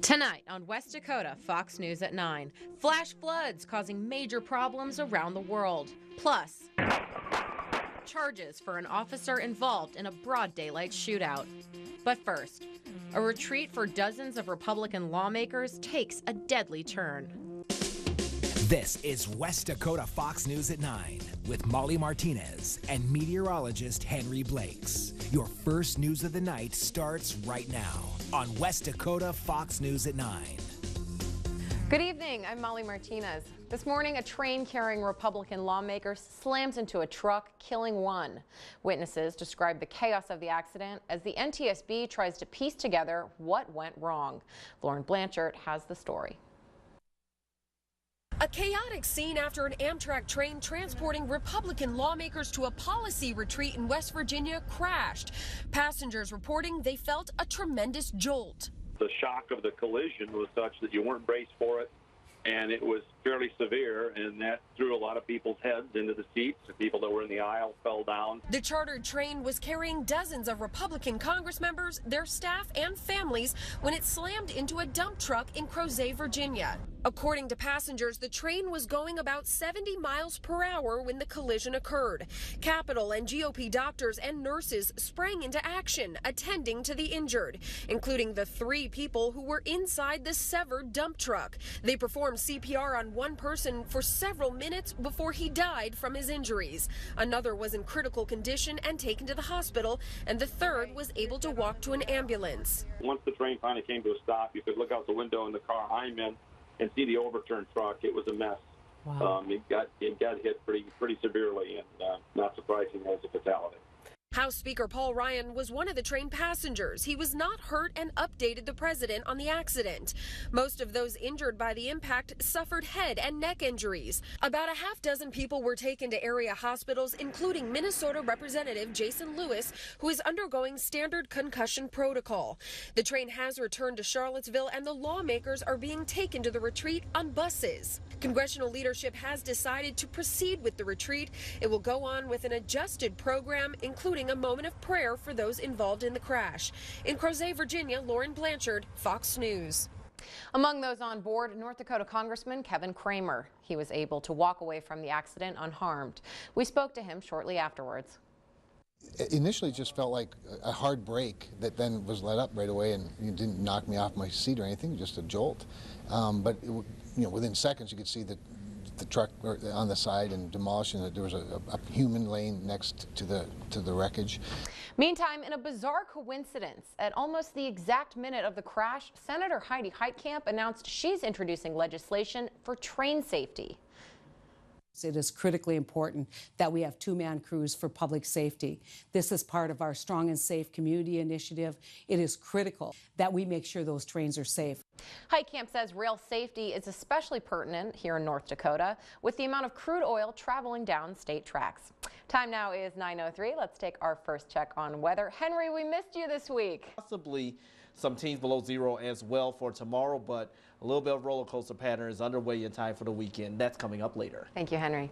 Tonight on West Dakota Fox News at 9, flash floods causing major problems around the world. Plus, charges for an officer involved in a broad daylight shootout. But first, a retreat for dozens of Republican lawmakers takes a deadly turn. This is West Dakota Fox News at 9 with Molly Martinez and meteorologist Henry Blakes. Your first news of the night starts right now on West Dakota Fox News at 9. Good evening, I'm Molly Martinez. This morning, a train carrying Republican lawmakers slams into a truck, killing one. Witnesses describe the chaos of the accident as the NTSB tries to piece together what went wrong. Lauren Blanchard has the story. A chaotic scene after an Amtrak train transporting Republican lawmakers to a policy retreat in West Virginia crashed. Passengers reporting they felt a tremendous jolt. The shock of the collision was such that you weren't braced for it, and it was fairly severe, and that threw a lot of people's heads into the seats. The people that were in the aisle fell down. The chartered train was carrying dozens of Republican Congress members, their staff, and families when it slammed into a dump truck in Crozet, Virginia. According to passengers, the train was going about 70 miles per hour when the collision occurred. Capitol and GOP doctors and nurses sprang into action, attending to the injured, including the 3 people who were inside the severed dump truck. They performed CPR on one person for several minutes before he died from his injuries. Another was in critical condition and taken to the hospital, and the third was able to walk to an ambulance. Once the train finally came to a stop, you could look out the window in the car I'm in and see the overturned truck. It was a mess. Wow. It got hit pretty severely, and not surprising, it was a fatality. House Speaker Paul Ryan was one of the train passengers. He was not hurt and updated the president on the accident. Most of those injured by the impact suffered head and neck injuries. About a half dozen people were taken to area hospitals, including Minnesota Representative Jason Lewis, who is undergoing standard concussion protocol. The train has returned to Charlottesville, and the lawmakers are being taken to the retreat on buses. Congressional leadership has decided to proceed with the retreat. It will go on with an adjusted program, including a moment of prayer for those involved in the crash. In Crozet, Virginia, Lauren Blanchard, Fox News. Among those on board, North Dakota Congressman Kevin Kramer. He was able to walk away from the accident unharmed. We spoke to him shortly afterwards. Initially, it just felt like a hard brake that then was let up right away, and it didn't knock me off my seat or anything, just a jolt. But within seconds, you could see the truck on the side and demolishing it. There was a human laying next to the wreckage. Meantime, in a bizarre coincidence, at almost the exact minute of the crash, Senator Heidi Heitkamp announced she's introducing legislation for train safety. It is critically important that we have 2-man crews for public safety. This is part of our Strong and Safe Community Initiative. It is critical that we make sure those trains are safe. Heitkamp says rail safety is especially pertinent here in North Dakota with the amount of crude oil traveling down state tracks. Time now is 9:03. Let's take our first check on weather. Henry, we missed you this week. Possibly some teens below zero as well for tomorrow, but a little bit of roller coaster pattern is underway in time for the weekend. That's coming up later. Thank you, Henry.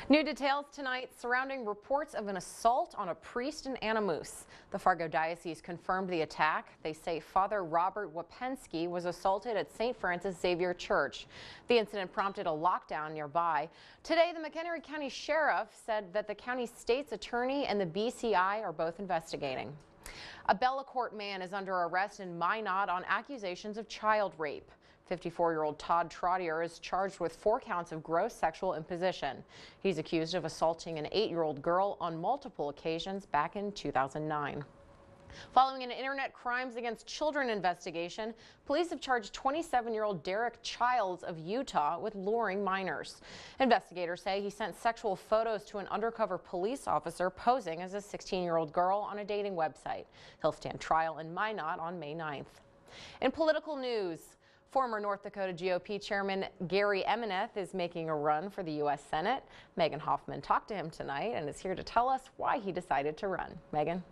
New details tonight surrounding reports of an assault on a priest in Anamoose. The Fargo Diocese confirmed the attack. They say Father Robert Wapensky was assaulted at St. Francis Xavier Church. The incident prompted a lockdown nearby. Today, the McHenry County Sheriff said that the county state's attorney and the BCI are both investigating. A Bellecourt man is under arrest in Minot on accusations of child rape. 54-year-old Todd Trottier is charged with 4 counts of gross sexual imposition. He's accused of assaulting an 8-year-old girl on multiple occasions back in 2009. Following an Internet Crimes Against Children investigation, police have charged 27-year-old Derek Childs of Utah with luring minors. Investigators say he sent sexual photos to an undercover police officer posing as a 16-year-old girl on a dating website. He'll stand trial in Minot on May 9th. In political news, former North Dakota GOP Chairman Gary Emeneth is making a run for the U.S. Senate. Megan Hoffman talked to him tonight and is here to tell us why he decided to run. Megan?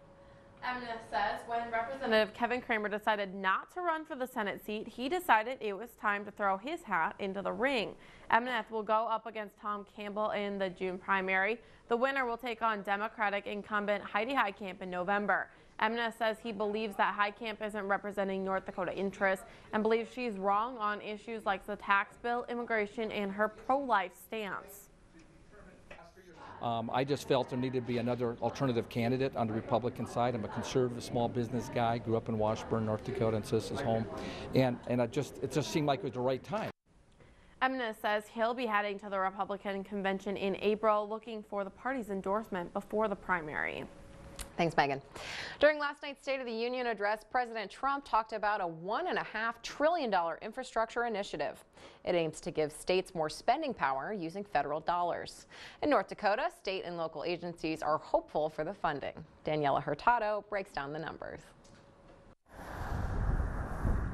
Martinez says when Representative Kevin Kramer decided not to run for the Senate seat, he decided it was time to throw his hat into the ring. Martinez will go up against Tom Campbell in the June primary. The winner will take on Democratic incumbent Heidi Heitkamp in November. Martinez says he believes that Heitkamp isn't representing North Dakota interests and believes she's wrong on issues like the tax bill, immigration, and her pro-life stance. I just felt there needed to be another alternative candidate on the Republican side. I'm a conservative small business guy, grew up in Washburn, North Dakota, and this is home. And it just seemed like it was the right time. Martinez says he'll be heading to the Republican convention in April, looking for the party's endorsement before the primary. Thanks, Megan. During last night's State of the Union address, President Trump talked about a $1.5 trillion infrastructure initiative. It aims to give states more spending power using federal dollars. In North Dakota, state and local agencies are hopeful for the funding. Daniela Hurtado breaks down the numbers.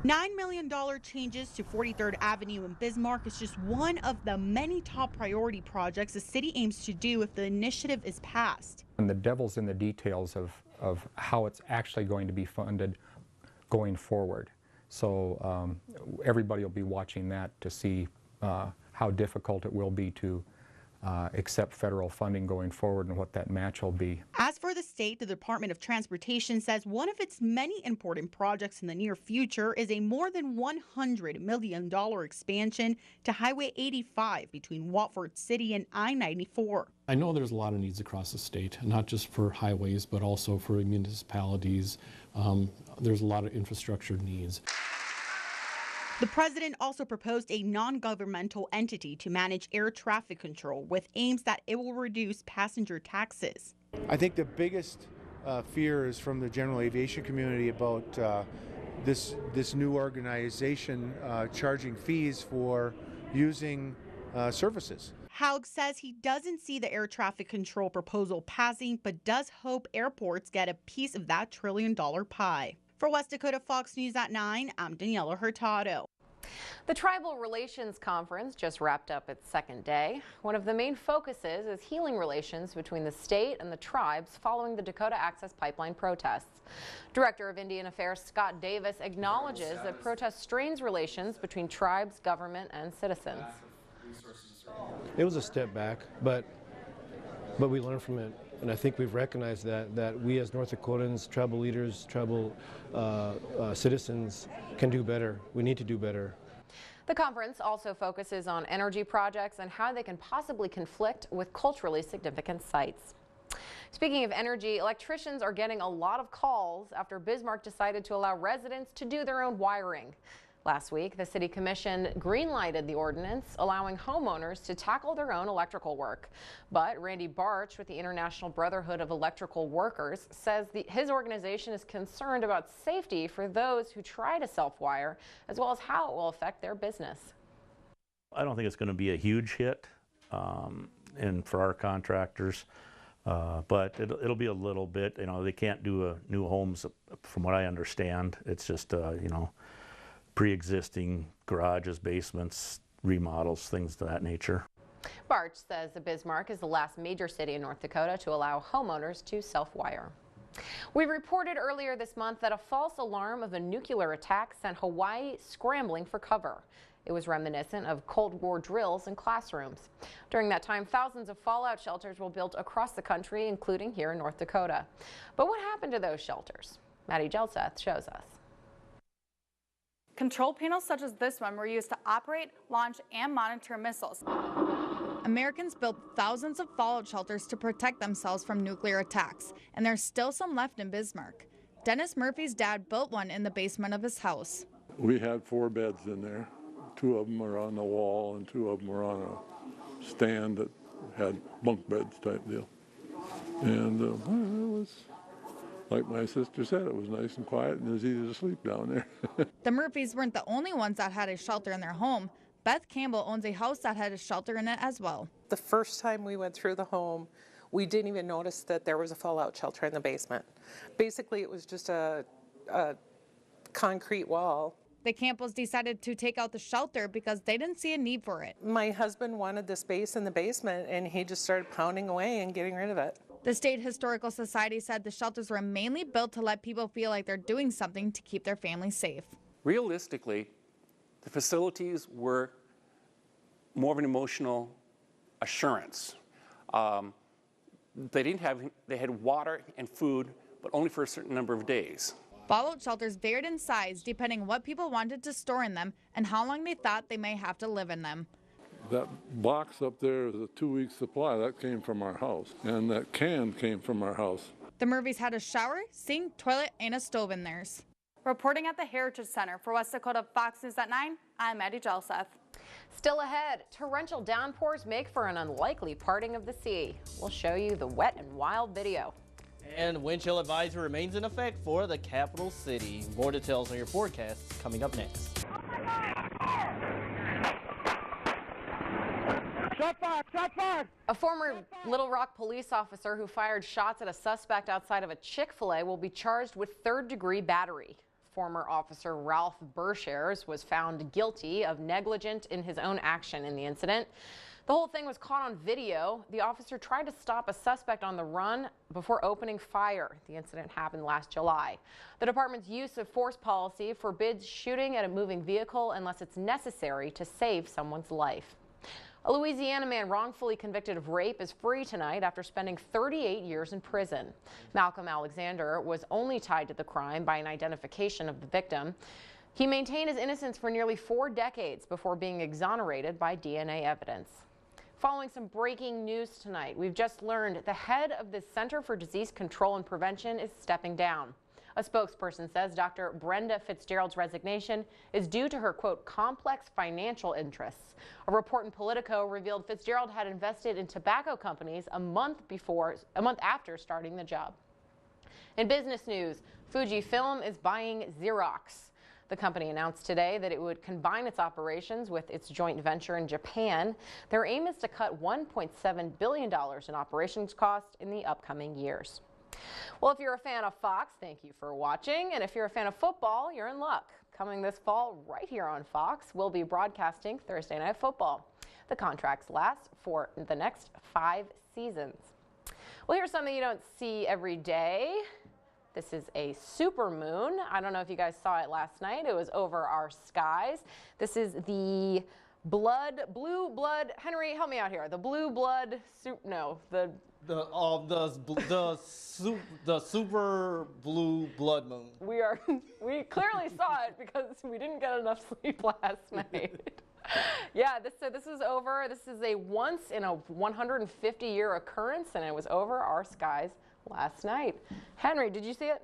$9 million changes to 43rd Avenue in Bismarck is just one of the many top priority projects the city aims to do if the initiative is passed. And the devil's in the details of how it's actually going to be funded going forward. So everybody will be watching that to see how difficult it will be to accept federal funding going forward and what that match will be. As for the state, the Department of Transportation says one of its many important projects in the near future is a more than $100 million expansion to Highway 85 between Watford City and I-94. I know there's a lot of needs across the state, not just for highways, but also for municipalities. There's a lot of infrastructure needs. The president also proposed a non-governmental entity to manage air traffic control with aims that it will reduce passenger taxes. I think the biggest fear is from the general aviation community about this new organization charging fees for using services. Haug says he doesn't see the air traffic control proposal passing, but does hope airports get a piece of that $1 trillion pie. For West Dakota Fox News at 9, I'm Daniela Hurtado. The Tribal Relations Conference just wrapped up its second day. One of the main focuses is healing relations between the state and the tribes following the Dakota Access Pipeline protests. Director of Indian Affairs Scott Davis acknowledges that protest strains relations between tribes, government, and citizens. It was a step back, but we learned from it. And I think we've recognized that we as North Dakotans, tribal leaders, tribal citizens can do better. We need to do better. The conference also focuses on energy projects and how they can possibly conflict with culturally significant sites. Speaking of energy, electricians are getting a lot of calls after Bismarck decided to allow residents to do their own wiring. Last week, the City Commission green-lighted the ordinance, allowing homeowners to tackle their own electrical work. But Randy Barch with the International Brotherhood of Electrical Workers says his organization is concerned about safety for those who try to self-wire, as well as how it will affect their business. I don't think it's going to be a huge hit and for our contractors, but it'll be a little bit. You know, they can't do new homes, from what I understand. It's just, you know, pre-existing garages, basements, remodels, things of that nature. Barch says that Bismarck is the last major city in North Dakota to allow homeowners to self-wire. We reported earlier this month that a false alarm of a nuclear attack sent Hawaii scrambling for cover. It was reminiscent of Cold War drills in classrooms. During that time, thousands of fallout shelters were built across the country, including here in North Dakota. But what happened to those shelters? Maddie Jelseth shows us. Control panels such as this one were used to operate, launch, and monitor missiles. Americans built thousands of fallout shelters to protect themselves from nuclear attacks, and there's still some left in Bismarck. Dennis Murphy's dad built one in the basement of his house. We had 4 beds in there. 2 of them were on the wall and 2 of them were on a stand that had bunk beds type deal. And it was, like my sister said, it was nice and quiet and it was easy to sleep down there. The Murphys weren't the only ones that had a shelter in their home. Beth Campbell owns a house that had a shelter in it as well. The first time we went through the home, we didn't even notice that there was a fallout shelter in the basement. Basically, it was just a concrete wall. The Campbells decided to take out the shelter because they didn't see a need for it. My husband wanted the space in the basement and he just started pounding away and getting rid of it. The State Historical Society said the shelters were mainly built to let people feel like they're doing something to keep their families safe. Realistically, the facilities were more of an emotional assurance. They had water and food but only for a certain number of days. Fallout shelters varied in size depending on what people wanted to store in them and how long they thought they may have to live in them. That box up there is a 2-week supply. That came from our house, and that can came from our house. The Murphys had a shower, sink, toilet, and a stove in theirs. Reporting at the Heritage Center for West Dakota Fox News at 9, I'm Maddie Jelseth. Still ahead, torrential downpours make for an unlikely parting of the sea. We'll show you the wet and wild video. And wind chill advisory remains in effect for the capital city. More details on your forecast coming up next. Shot fired! Shot fired! A former Little Rock police officer who fired shots at a suspect outside of a Chick-fil-A will be charged with third-degree battery. Former officer Ralph Burshers was found guilty of negligence in his own action in the incident. The whole thing was caught on video. The officer tried to stop a suspect on the run before opening fire. The incident happened last July. The department's use of force policy forbids shooting at a moving vehicle unless it's necessary to save someone's life. A Louisiana man wrongfully convicted of rape is free tonight after spending 38 years in prison. Malcolm Alexander was only tied to the crime by an identification of the victim. He maintained his innocence for nearly 4 decades before being exonerated by DNA evidence. Following some breaking news tonight, we've just learned the head of the Center for Disease Control and Prevention is stepping down. A spokesperson says Dr. Brenda Fitzgerald's resignation is due to her, quote, complex financial interests. A report in Politico revealed Fitzgerald had invested in tobacco companies a month after starting the job. In business news, Fujifilm is buying Xerox. The company announced today that it would combine its operations with its joint venture in Japan. Their aim is to cut $1.7 billion in operations costs in the upcoming years. Well, if you're a fan of Fox, thank you for watching. And if you're a fan of football, you're in luck. Coming this fall, right here on Fox, we'll be broadcasting Thursday Night Football. The contracts last for the next 5 seasons. Well, here's something you don't see every day. This is a supermoon. I don't know if you guys saw it last night. It was over our skies. This is the blue blood, Henry, help me out here. The blue blood, the super blue blood moon. We clearly saw it because we didn't get enough sleep last night. Yeah, this is over. This is a once in a 150-year occurrence, and it was over our skies last night. Henry, did you see it?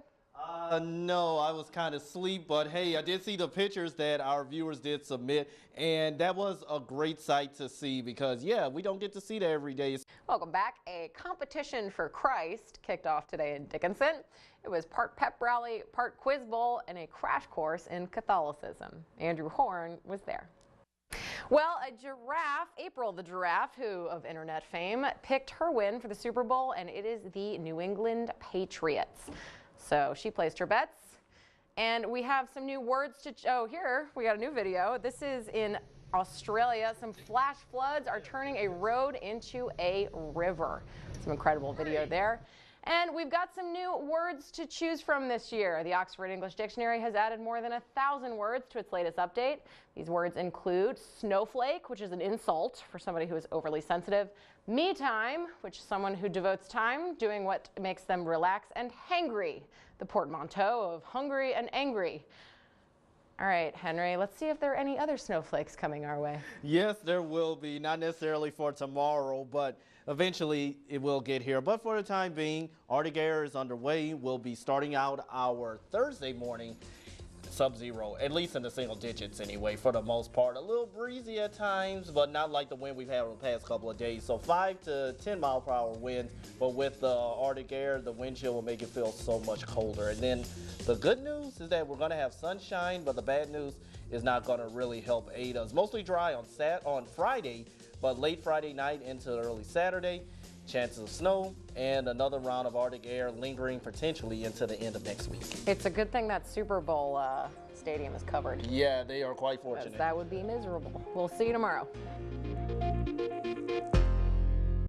No, I was kind of asleep, but hey, I did see the pictures that our viewers did submit, and that was a great sight to see because, yeah, we don't get to see that every day. Welcome back. A competition for Christ kicked off today in Dickinson. It was part pep rally, part quiz bowl, and a crash course in Catholicism. Andrew Horn was there. Well, a giraffe, April the giraffe, who of internet fame, picked her win for the Super Bowl, and it is the New England Patriots. So she placed her bets, and we have some new words to, here, we got a new video. This is in Australia. Some flash floods are turning a road into a river. Some incredible video there. And we've got some new words to choose from this year. The Oxford English Dictionary has added more than 1,000 words to its latest update. These words include snowflake, which is an insult for somebody who is overly sensitive, me time, which is someone who devotes time doing what makes them relax, and hangry, the portmanteau of hungry and angry. All right, Henry, let's see if there are any other snowflakes coming our way. Yes, there will be, not necessarily for tomorrow, but eventually it will get here. But for the time being, Arctic air is underway. We'll be starting out our Thursday morning sub-zero, at least in the single digits anyway, for the most part. A little breezy at times, but not like the wind we've had over the past couple of days. So 5 to 10 mile per hour wind, but with the Arctic air, the wind chill will make it feel so much colder. And then the good news is that we're going to have sunshine, but the bad news is not going to really help aid us. Mostly dry on Friday, but late Friday night into early Saturday, chances of snow and another round of Arctic air lingering potentially into the end of next week. It's a good thing that Super Bowl stadium is covered. Yeah, they are quite fortunate. That would be miserable. We'll see you tomorrow.